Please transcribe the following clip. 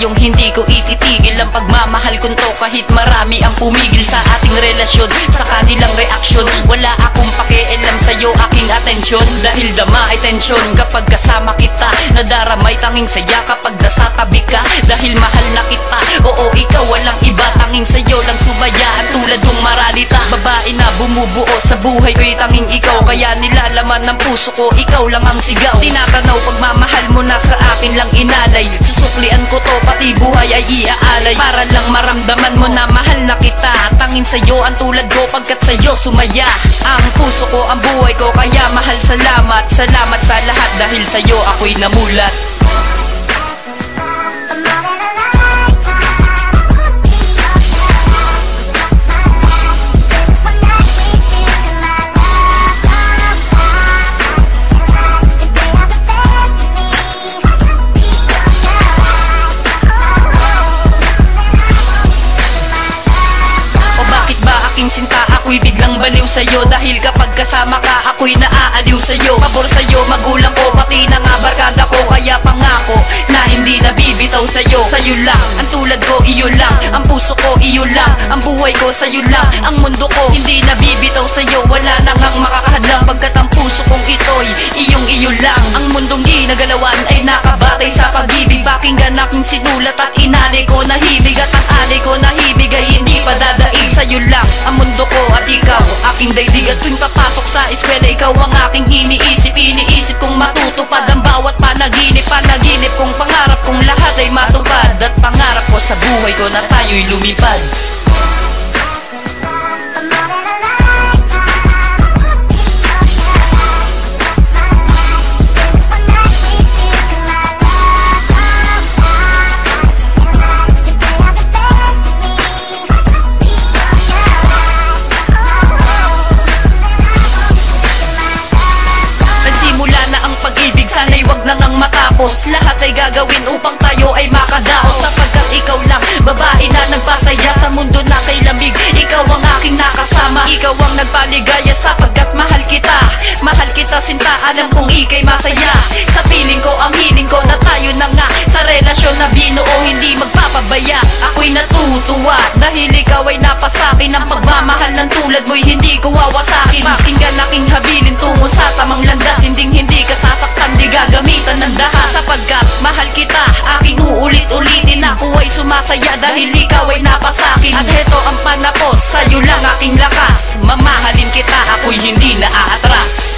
sa'yong hindi ko ititigil ang pagmamahal kong to. Kahit marami ang pumigil sa ating relasyon, sa kanilang reaksyon, wala akong pakialam sa'yo, aking atensyon. Dahil dama ay tensyon kapag kasama kita, nadaramay tanging saya kapag nasa tabi ka. Dahil mahal na kita, oo ikaw walang iba, tanging sa'yo lang subayaan tulad kong maralita. Babae na bumubuo sa buhay ko'y tanging ikaw, kaya nilalaman ng puso ko, ikaw lang ang sigaw. Tinatanaw pagmamahal mo na sa akin lang inalay, susuklian ko to pati buhay ay iaalay, para lang maramdaman mo na mahal na kita. Tanging sa'yo ang tulad ko pagkat sa'yo sumaya ang puso ko, ang buhay ko, kaya mahal salamat. Salamat sa lahat dahil sa'yo ako'y namulat. Sinta, ako'y biglang baliw sa'yo, dahil kapag kasama ka ako'y naaaliw sa'yo. Pabor sa'yo, magulang ko, pati na nga barkada ko, kaya pangako na hindi nabibitaw sa'yo. Sa'yo lang, ang tulad ko, iyo lang, ang puso ko, iyo lang, ang buhay ko, sa'yo lang, ang mundo ko, hindi nabibitaw sa'yo. Wala nang ang makakahadlang pagkat ang puso kong ito'y iyo lang. Ang mundong ginagalawan ay nakabatay sa pag-ibig, pakinggan aking sinulat at inalay ko na himig, at ang alay ko na himig ay hindi pa dadaig. Sa'yo lang ang mundo ko at ikaw aking daigdig, at tuwing papasok sa eskwela ikaw ang aking iniisip kong matutupad ang bawat panaginip kong pangarap kong lahat ay matupad, at pangarap ko sa buhay ko na tayo'y lumipad. Lahat ay gagawin upang tayo ay makadaos, sapagkat ikaw lang, babae na nagpasaya sa mundo na kay lamig. Ikaw ang aking nakasama, ikaw ang nagpaligaya, sapagkat mahal kita sinta, alam kong ika'y masaya. Sa piling ko, ang hiling ko na tayo na nga sa relasyon na binuo, hindi magpapabaya. Ako'y natutuwa dahil ikaw ay napasakin, ang pagmamahal ng tulad mo'y hindi ko wawasakin. Pakinggan aking habilin tungo sa tamang landas, hindi ka sasaktan, di gagamitan ng dahas. Sapagkat mahal kita, aking uulit-ulitin, ako ay sumasaya dahil ikaw ay napasakin. At heto ang panapos, sa'yo lang aking lakas, mamahalin kita, ako'y hindi na aatras.